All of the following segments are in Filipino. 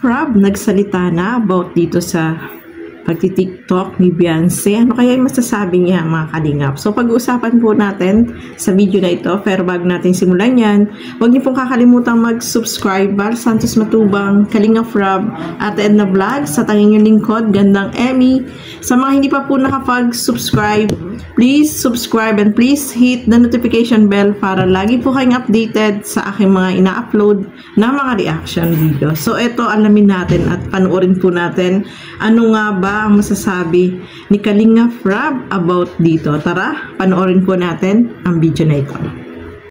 Rob nagsalita na about dito sa pagti-TikTok ni Beyonce. Ano kaya yung masasabi niya, mga kalingap? So pag-uusapan po natin sa video na ito. Pero bago natin simulan yan, huwag niyo pong kakalimutang mag-subscribe. Val Santos Matubang, Kalingap Rob, at Edna Vlog, sa tanging yung lingkod, Gandang Emmy. Sa mga hindi pa po nakapag-subscribe, please subscribe and please hit the notification bell para lagi po kayong updated sa aking mga ina-upload na mga reaction video. So ito, alamin natin at panoorin po natin ano nga ba ang masasabi ni Kalingap Rob about dito. Tara, panoorin po natin ang video na ito.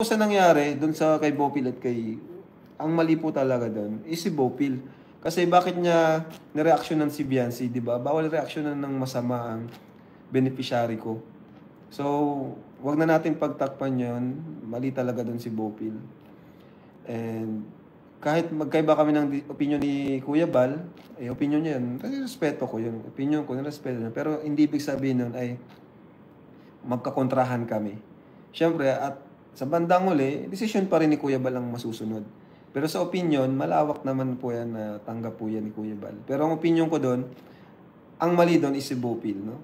Sa nangyari dun sa kay Bopil at kay, ang mali po talaga dun is si Bopil. Kasi bakit niya nireaksyonan si Beyonce, di ba? Bawal reaksyonan ng masama ang beneficiary ko. So, wag na natin pagtakpan yun. Mali talaga dun si Bopil. And kahit magkaiba kami ng opinion ni Kuya Val, opinion niya yun, respeto ko yun. Opinion ko, respeto niya. Pero hindi ibig sabihin nun ay magkakontrahan kami. Siyempre, at sa bandang uli, decision pa rin ni Kuya Val ang masusunod. Pero sa opinion, malawak naman po yan na tanggap po yan ni Kuya Val. Pero ang opinion ko doon, ang mali doon is si Bopil, no?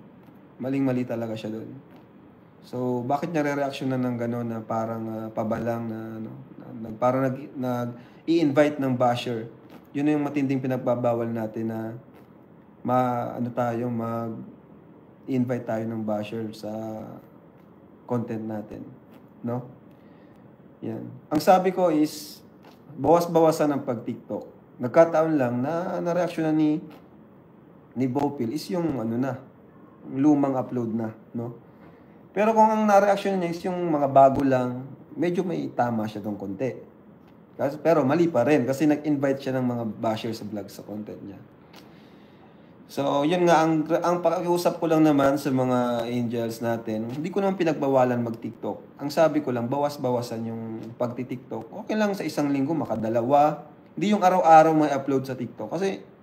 Maling-mali talaga siya doon. So, bakit niya re-reactionan ng gano'n na parang pabalang na, ano, parang i-invite ng basher? Yun yung matinding pinagbabawal natin na i-invite tayo ng basher sa content natin, no? Yan. Ang sabi ko is, bawas-bawasan ang pag-TikTok. Nagkataon lang na na-reaction ni Bopil is yung lumang upload na, no? Pero kung ang na-reaction niya is yung mga bago lang, medyo may tama siya dong konti. Pero mali pa rin kasi nag-invite siya ng mga basher sa vlog sa content niya. So, yun nga, ang pakiusap ko lang naman sa mga angels natin, hindi ko naman pinagbawalan mag-TikTok. Ang sabi ko lang, bawas-bawasan yung pagti-TikTok. Okay lang sa isang linggo, makadalawa. Hindi yung araw-araw may upload sa TikTok. Kasi,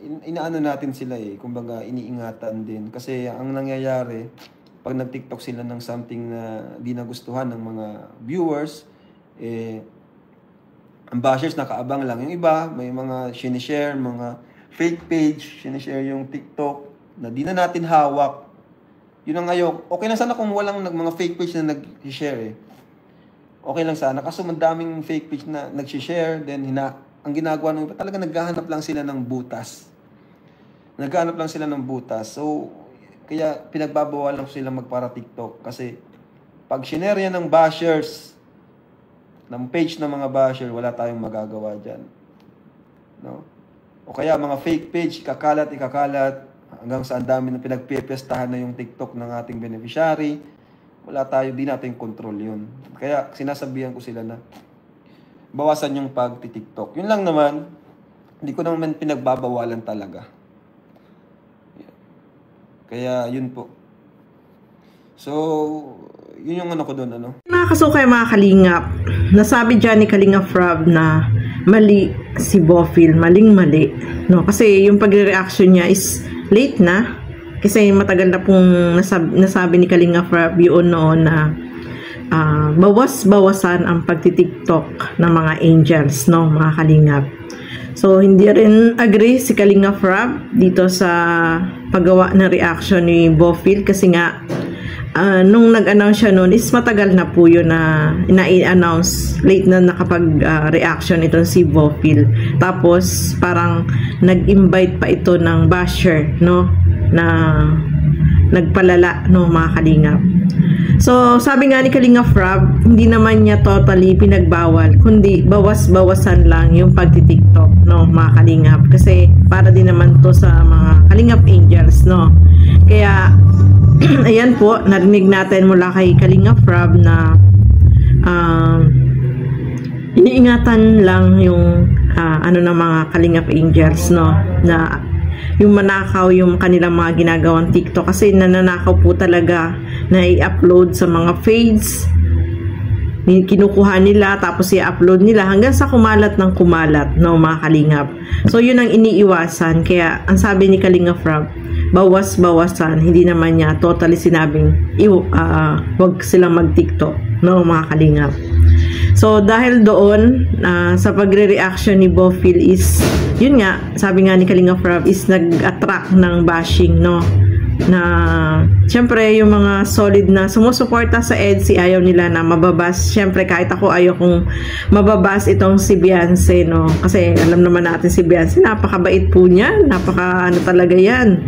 inaano natin sila kumbaga iniingatan din. Kasi ang nangyayari, pag nag-TikTok sila ng something na di nagustuhan ng mga viewers, ang bashers nakaabang lang. Yung iba, may mga sinishare, mga fake page, sinishare yung TikTok na di na natin hawak. Yun ang ayok. Okay lang sana kung walang mga fake page na nag-share Okay lang sana. Kaso madaming fake page na nag-share, then ang ginagawa nung talaga naghahanap lang sila ng butas. Naghahanap lang sila ng butas. So, kaya pinagbabawalan sila magpara TikTok. Kasi pag shinare yan ng bashers, ng page ng mga basher, wala tayong magagawa dyan. No? O kaya mga fake page, ikakalat, hanggang sa ang dami na pinagpipestahan na yung TikTok ng ating beneficiary. Wala tayo, di natin control yun. Kaya sinasabihan ko sila na bawasan yung pag-TikTok. Yun lang naman, hindi ko naman pinagbabawalan talaga. Kaya yun po. So, yun yung ko doon, Nakakasukay mga kalingap. Nasabi dyan ni Kalingap Rob na mali si Bopil, maling-mali. No? Kasi yung pagre-reaction niya is late na. Kasi matagal na pong nasabi ni Kalingap Rob yun noon na bawas-bawasan ang pagti-TikTok ng mga angels, no, mga kalingap. So, hindi rin agree si Kalingap Rob dito sa paggawa ng reaction ni Bopil kasi nga nung nag-announce siya noon is matagal na po yun na i-announce, late na nakapag-reaction itong si Bopil. Tapos parang nag-invite pa ito ng basher, no, na nagpalala, no, mga kalingap. So, sabi nga ni Kalingap Rob, hindi naman niya totally pinagbawal, kundi bawas-bawasan lang yung pagti-TikTok, no, mga kalingap. Kasi para din naman to sa mga Kalingap Angels, no. Kaya, ayan po, narinig natin mula kay Kalingap Rob na iniingatan lang yung ng mga Kalingap Angels, no, na yung manakaw yung kanilang mga ginagawang TikTok kasi nananakaw po talaga na i-upload sa mga feeds, kinukuha nila tapos i-upload nila hanggang sa kumalat ng kumalat, no, mga kalingap. So yun ang iniiwasan. Kaya ang sabi ni Kalingap Rob, bawas-bawasan. Hindi naman niya totally sinabing wag silang mag-TikTok, no, mga kalingap. So dahil doon sa pagre-reaction ni Bofil is yun nga, sabi nga ni Kalinga Prab is nag-attract ng bashing, no, na syempre yung mga solid na sumusuporta sa EDSI ayaw nila na mababas. Syempre kahit ako ayaw kong mababas itong si Beyonce, no, kasi alam naman natin si Beyonce, napakabait po niya, napaka ano talaga yan,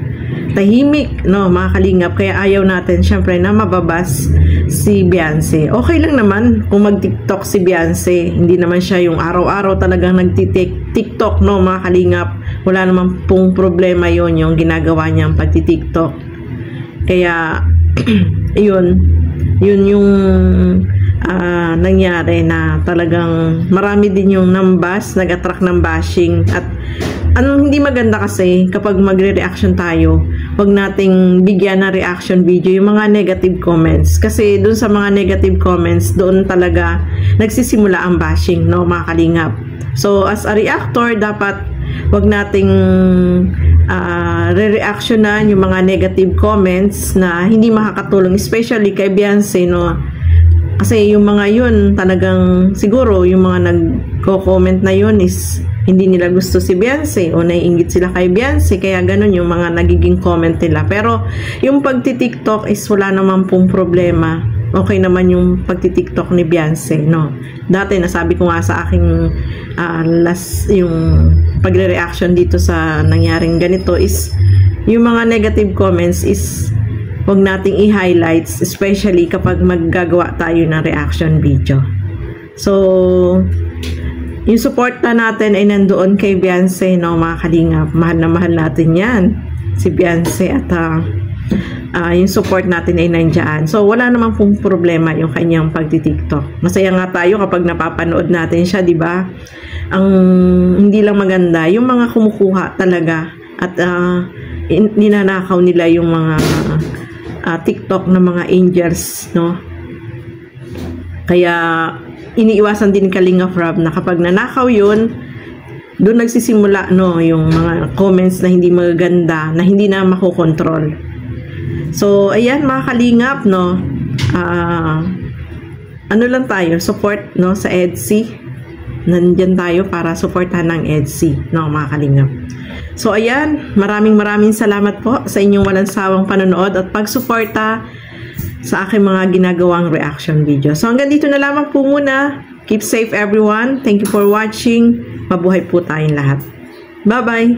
tahimik, no, mga kalingap, kaya ayaw natin syempre na mababas si Beyonce. Okay lang naman kung mag-TikTok si Beyonce, hindi naman siya yung araw-araw talagang nagti-TikTok, no, mga kalingap, wala naman pong problema yon yung ginagawa niyang pagti-TikTok. Kaya yun yung nangyari na talagang marami din yung nambas, nag-attract ng bashing. At anong hindi maganda kasi kapag magre-reaction tayo, wag nating bigyan ng reaction video yung mga negative comments, kasi dun sa mga negative comments doon talaga nagsisimula ang bashing, no, mga kalingap. So as a reactor, dapat wag nating re-reactionan yung mga negative comments na hindi makakatulong, especially kay Beyonce, no, kasi yung mga yun talagang siguro yung mga nagko-comment na yun is hindi nila gusto si Beyonce o naiinggit sila kay Beyonce, kaya ganun yung mga nagiging comment nila. Pero yung pagti-TikTok is wala naman pong problema, okay naman yung pagti-TikTok ni Beyonce, no. Dati nasabi ko nga sa aking last yung pagre-reaction dito sa nangyaring ganito is yung mga negative comments is wag nating i-highlights, especially kapag maggagawa tayo ng reaction video. So yung suporta natin ay nandoon kay Beyonce, no, mga kalingap. Mahal na mahal natin yan si Beyonce, at yung support natin ay nandiyan. So wala naman pong problema yung kanyang pagti-TikTok. Masaya nga tayo kapag napapanood natin siya, di ba? Ang hindi lang maganda yung mga kumukuha talaga at ninanakaw nila yung mga TikTok na mga angels, no. Kaya iniiwasan din Kalinga Prab na kapag nanakaw yun, doon nagsisimula, no, yung mga comments na hindi magaganda, na hindi na makokontrol. So ayan mga kalingap, no, ano lang tayo, support, no, sa EDSI. Nandyan tayo para supportahan ng EDSI, no, mga kalingap. So ayan, maraming salamat po sa inyong walang sawang panonood at pagsuporta sa aking mga ginagawang reaction video. So hanggang dito na lamang po muna. Keep safe everyone. Thank you for watching. Mabuhay po tayong lahat. Bye-bye!